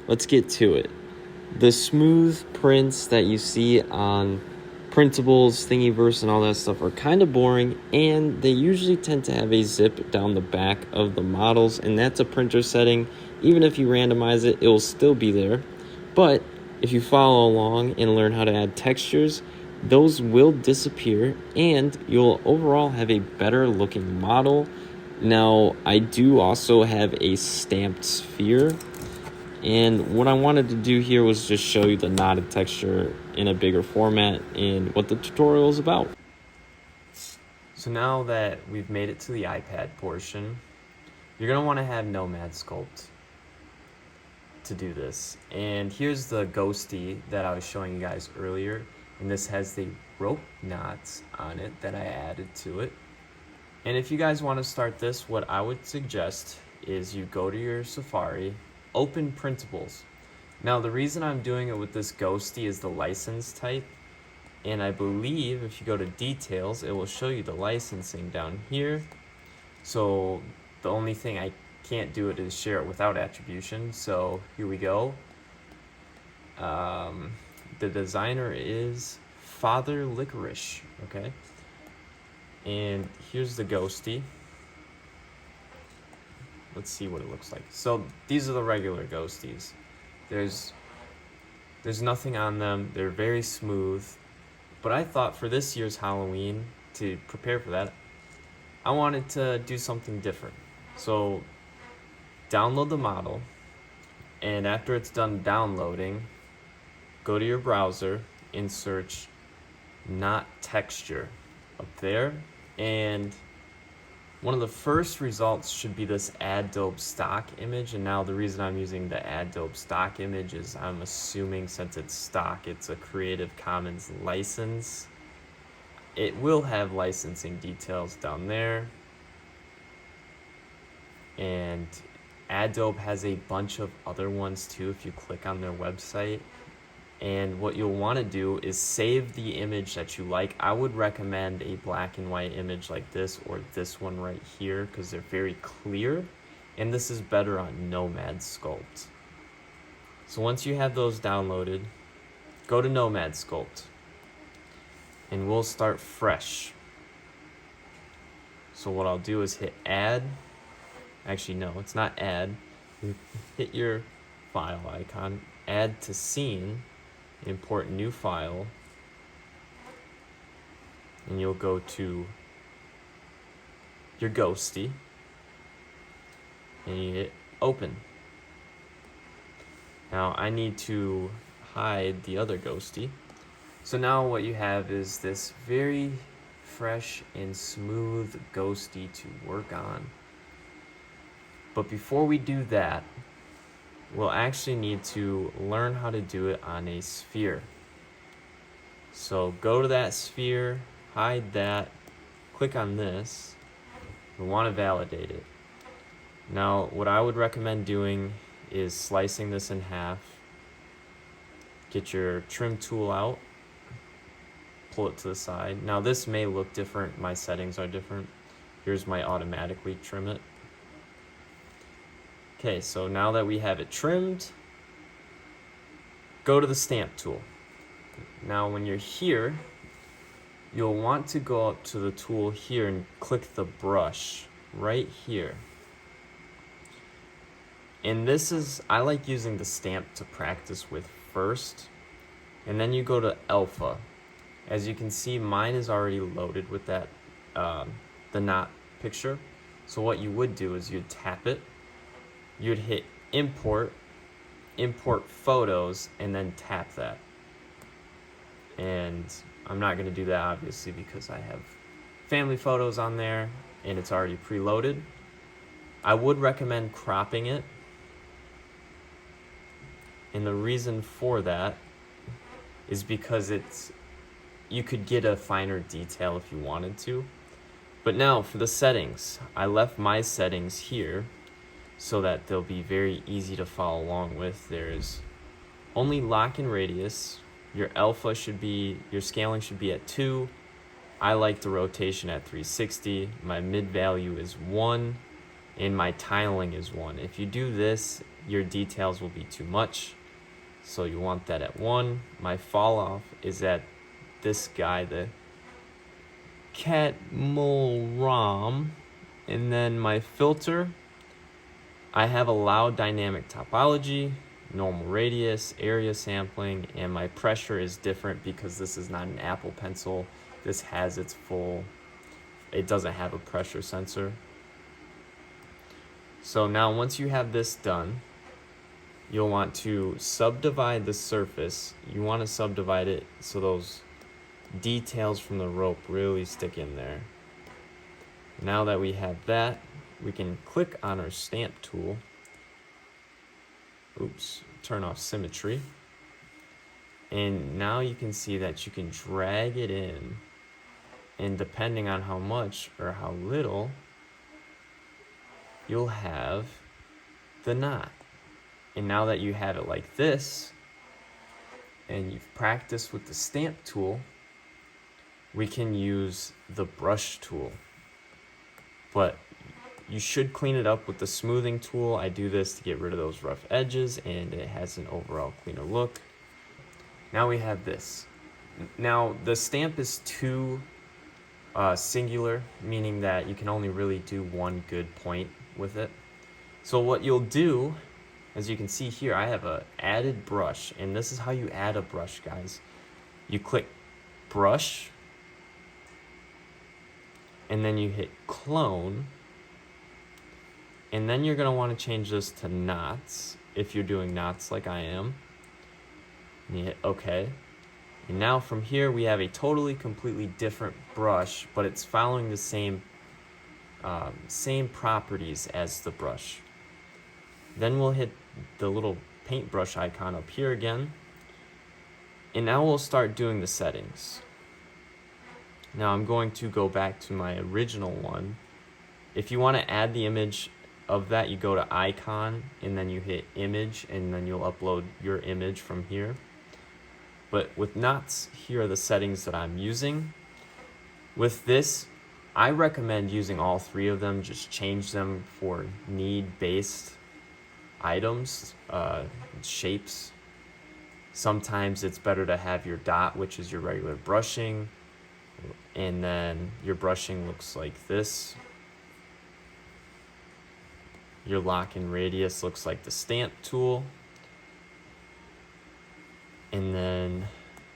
let's get to it. The smooth prints that you see on printables, Thingiverse, and all that stuff are kind of boring, and they usually tend to have a zip down the back of the models, and that's a printer setting. Even if you randomize it, it will still be there. But if you follow along and learn how to add textures, those will disappear, and you'll overall have a better looking model. Now, I do also have a stamped sphere, and what I wanted to do here was just show you the knotted texture in a bigger format and what the tutorial is about. So now that we've made it to the iPad portion, you're going to want to have Nomad Sculpt to do this. And here's the ghosty that I was showing you guys earlier, and this has the rope knots on it that I added to it. And if you guys want to start this, what I would suggest is you go to your Safari, open printables. Now the reason I'm doing it with this ghosty is the license type, and I believe if you go to details it will show you the licensing down here. So the only thing I can't do it is share it without attribution. So here we go. The designer is Father Licorice, okay? And here's the ghosty. Let's see what it looks like. So these are the regular ghosties. There's nothing on them. They're very smooth. But I thought for this year's Halloween, to prepare for that, I wanted to do something different. So download the model, and after it's done downloading, go to your browser and search "not texture" up there, and one of the first results should be this Adobe stock image. And now the reason I'm using the Adobe stock image is I'm assuming since it's stock, it's a Creative Commons license. It will have licensing details down there. And Adobe has a bunch of other ones too if you click on their website. And what you'll want to do is save the image that you like. I would recommend a black and white image like this or this one right here because they're very clear, and this is better on Nomad Sculpt. So once you have those downloaded, go to Nomad Sculpt and we'll start fresh. So what I'll do is hit add. Actually, no, it's not add. Hit your file icon, add to scene, import new file, and you'll go to your ghosty and you hit open. Now I need to hide the other ghosty. So now what you have is this very fresh and smooth ghosty to work on. But before we do that, we'll actually need to learn how to do it on a sphere. So go to that sphere, hide that, click on this. We want to validate it. Now what I would recommend doing is slicing this in half. Get your trim tool out, pull it to the side. Now this may look different, my settings are different. Yours might automatically trim it. Okay, so now that we have it trimmed, go to the stamp tool. Now when you're here, you'll want to go up to the tool here and click the brush right here. And this is, I like using the stamp to practice with first, and then you go to alpha. As you can see, mine is already loaded with that, the knot picture. So what you would do is you'd tap it, you'd hit import photos, and then tap that. And I'm not going to do that obviously because I have family photos on there and it's already preloaded. I would recommend cropping it, and the reason for that is because you could get a finer detail if you wanted to. But now for the settings, I left my settings here so that they'll be very easy to follow along with. There's only lock and radius. Your alpha should be, your scaling should be at 2. I like the rotation at 360. My mid value is 1. and my tiling is 1. If you do this, your details will be too much, so you want that at 1. My fall off is at this guy, the Catmull, and then my filter, I have allowed dynamic topology, normal radius, area sampling, and my pressure is different because this is not an Apple Pencil. This has its full, it doesn't have a pressure sensor. So now once you have this done, you'll want to subdivide the surface. You want to subdivide it so those details from the rope really stick in there. Now that we have that, we can click on our stamp tool. Oops, turn off symmetry. And now you can see that you can drag it in, and depending on how much or how little, you'll have the knot. And now that you have it like this, and you've practiced with the stamp tool, we can use the brush tool. But you should clean it up with the smoothing tool. I do this to get rid of those rough edges, and it has an overall cleaner look. Now we have this. Now the stamp is too singular, meaning that you can only really do one good point with it. So what you'll do, as you can see here, I have a added brush, and this is how you add a brush, guys. You click brush, and then you hit clone, and then you're going to want to change this to knots if you're doing knots like I am. And you hit OK. And now from here we have a totally completely different brush, but it's following the same properties as the brush. Then we'll hit the little paintbrush icon up here again, and now we'll start doing the settings. Now I'm going to go back to my original one. If you want to add the image of that, you go to icon and then you hit image, and then you'll upload your image from here. But with knots, here are the settings that I'm using. With this, I recommend using all 3 of them. Just change them for need-based items, shapes. Sometimes it's better to have your dot, which is your regular brushing, and then your brushing looks like this. Your lock and radius looks like the stamp tool. And then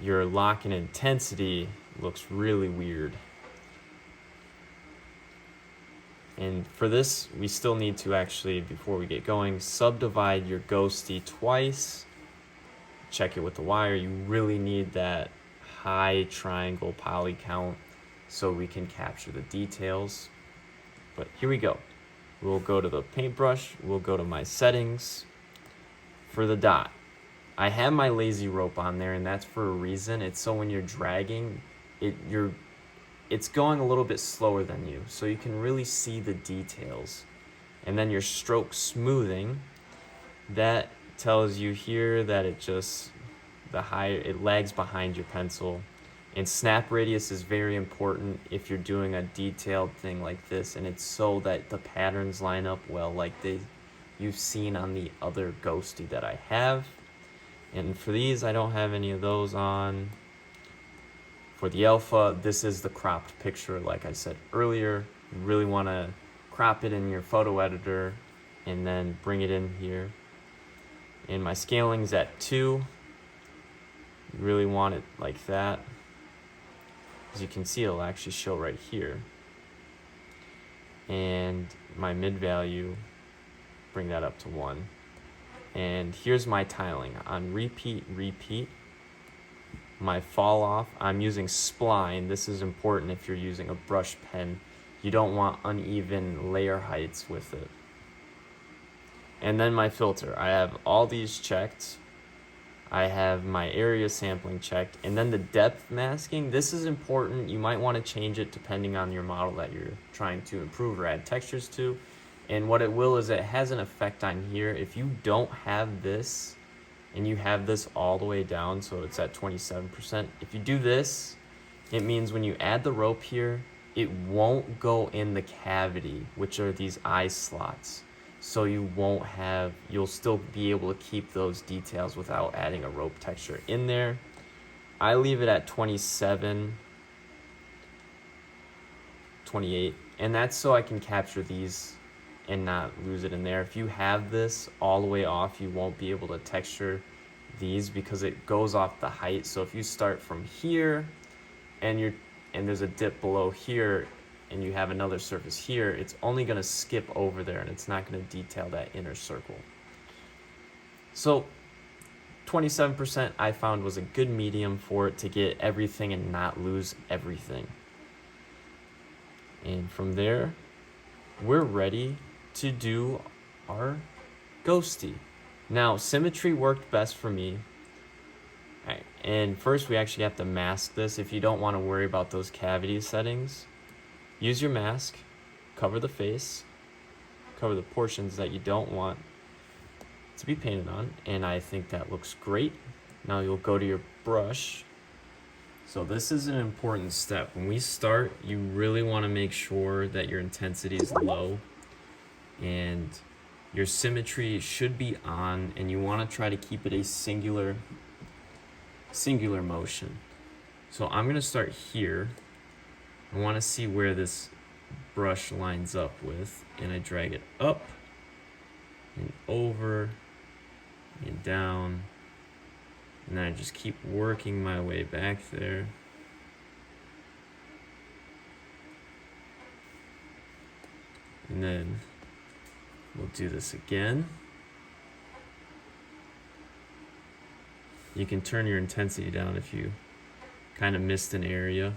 your lock and intensity looks really weird. And for this, we still need to actually, before we get going, subdivide your ghosty twice. Check it with the wire. You really need that high triangle poly count so we can capture the details. But here we go. We'll go to the paintbrush. We'll go to my settings. For the dot, I have my lazy rope on there, and that's for a reason. It's so when you're dragging, it's going a little bit slower than you, so you can really see the details. And then your stroke smoothing, that tells you here that it lags behind your pencil. And snap radius is very important if you're doing a detailed thing like this, and it's so that the patterns line up well, like you've seen on the other ghosty that I have. And for these, I don't have any of those on. For the alpha, this is the cropped picture, like I said earlier. You really want to crop it in your photo editor and then bring it in here. And my scaling is at 2. You really want it like that. As you can see, it'll actually show right here. And my mid value, bring that up to 1. And here's my tiling on repeat. My fall off, I'm using spline. This is important if you're using a brush pen. You don't want uneven layer heights with it. And then my filter, I have all these checked. I have my area sampling checked. And then the depth masking, this is important. You might want to change it depending on your model that you're trying to improve or add textures to. And what it will is it has an effect on here. If you don't have this, and you have this all the way down, so it's at 27%. If you do this, it means when you add the rope here, it won't go in the cavity, which are these eye slots. So you'll still be able to keep those details without adding a rope texture in there. I leave it at 27, 28, and that's so I can capture these and not lose it in there. If you have this all the way off, you won't be able to texture these because it goes off the height. So if you start from here and there's a dip below here and you have another surface here, it's only going to skip over there and it's not going to detail that inner circle. So 27% I found was a good medium for it to get everything and not lose everything. And from there, we're ready to do our ghosty. Now, symmetry worked best for me. All right, and first we actually have to mask this. If you don't want to worry about those cavity settings, use your mask, cover the face, cover the portions that you don't want to be painted on, and I think that looks great. Now you'll go to your brush. So this is an important step. When we start, you really want to make sure that your intensity is low and your symmetry should be on, and you want to try to keep it a singular motion. So I'm going to start here. I want to see where this brush lines up with, and I drag it up and over and down, and then I just keep working my way back there. And then we'll do this again. You can turn your intensity down if you kind of missed an area.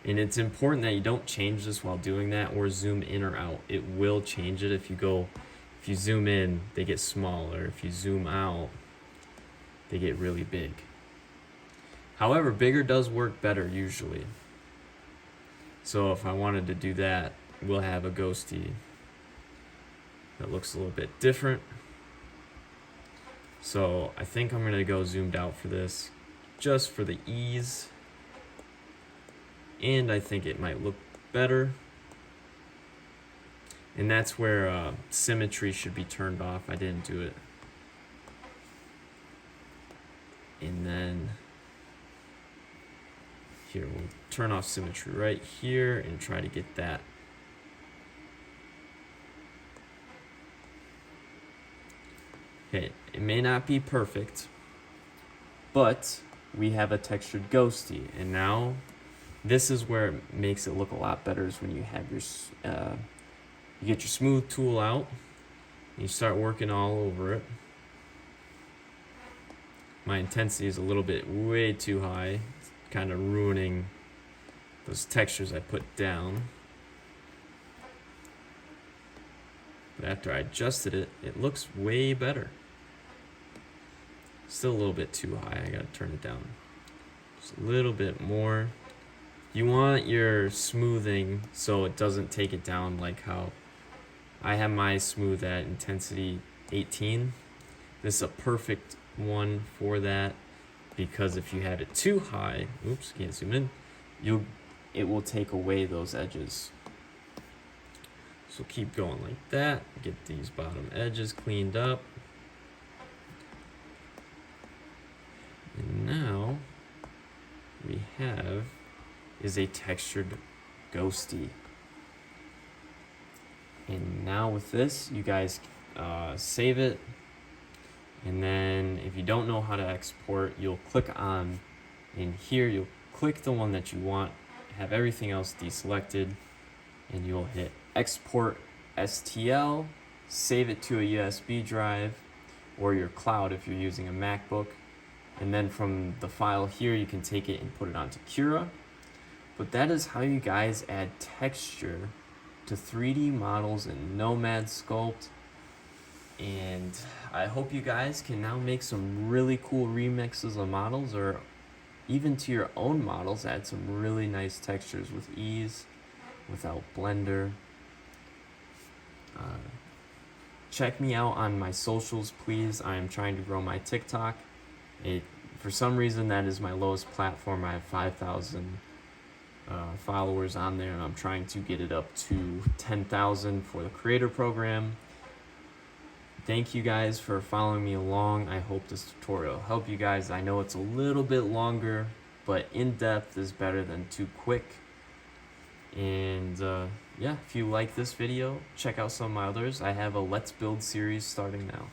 And it's important that you don't change this while doing that or zoom in or out. It will change it. If you zoom in, they get smaller. If you zoom out, they get really big. However, bigger does work better usually. So if I wanted to do that, we'll have a ghosty that looks a little bit different. So I think I'm gonna go zoomed out for this, just for the ease. And I think it might look better. And that's where symmetry should be turned off. I didn't do it. And then here, we'll turn off symmetry right here and try to get that. Okay, it may not be perfect, but we have a textured ghosty. And now this is where it makes it look a lot better, is when you have your, you get your smooth tool out and you start working all over it. My intensity is a little bit way too high. It's kind of ruining those textures I put down. But after I adjusted it, it looks way better. Still a little bit too high. I gotta turn it down just a little bit more. You want your smoothing so it doesn't take it down, like how I have my smooth at intensity 18. This is a perfect one for that, because if you have it too high, oops, can't zoom in, it will take away those edges. So keep going like that. Get these bottom edges cleaned up. And now we have is a textured ghosty. And now with this, you guys save it. And then if you don't know how to export, you'll click on in here, you'll click the one that you want, have everything else deselected, and you'll hit export STL, save it to a USB drive or your cloud if you're using a MacBook. And then from the file here, you can take it and put it onto Cura. But that is how you guys add texture to 3D models in Nomad Sculpt. And I hope you guys can now make some really cool remixes of models, or even to your own models, add some really nice textures with ease, without Blender. Check me out on my socials, please. I am trying to grow my TikTok. For some reason, that is my lowest platform. I have 5,000 followers on there, and I'm trying to get it up to 10,000 for the creator program. Thank you guys for following me along. I hope this tutorial helped you guys. I know it's a little bit longer, but in-depth is better than too quick. And yeah, if you like this video, check out some of my others. I have a Let's Build series starting now.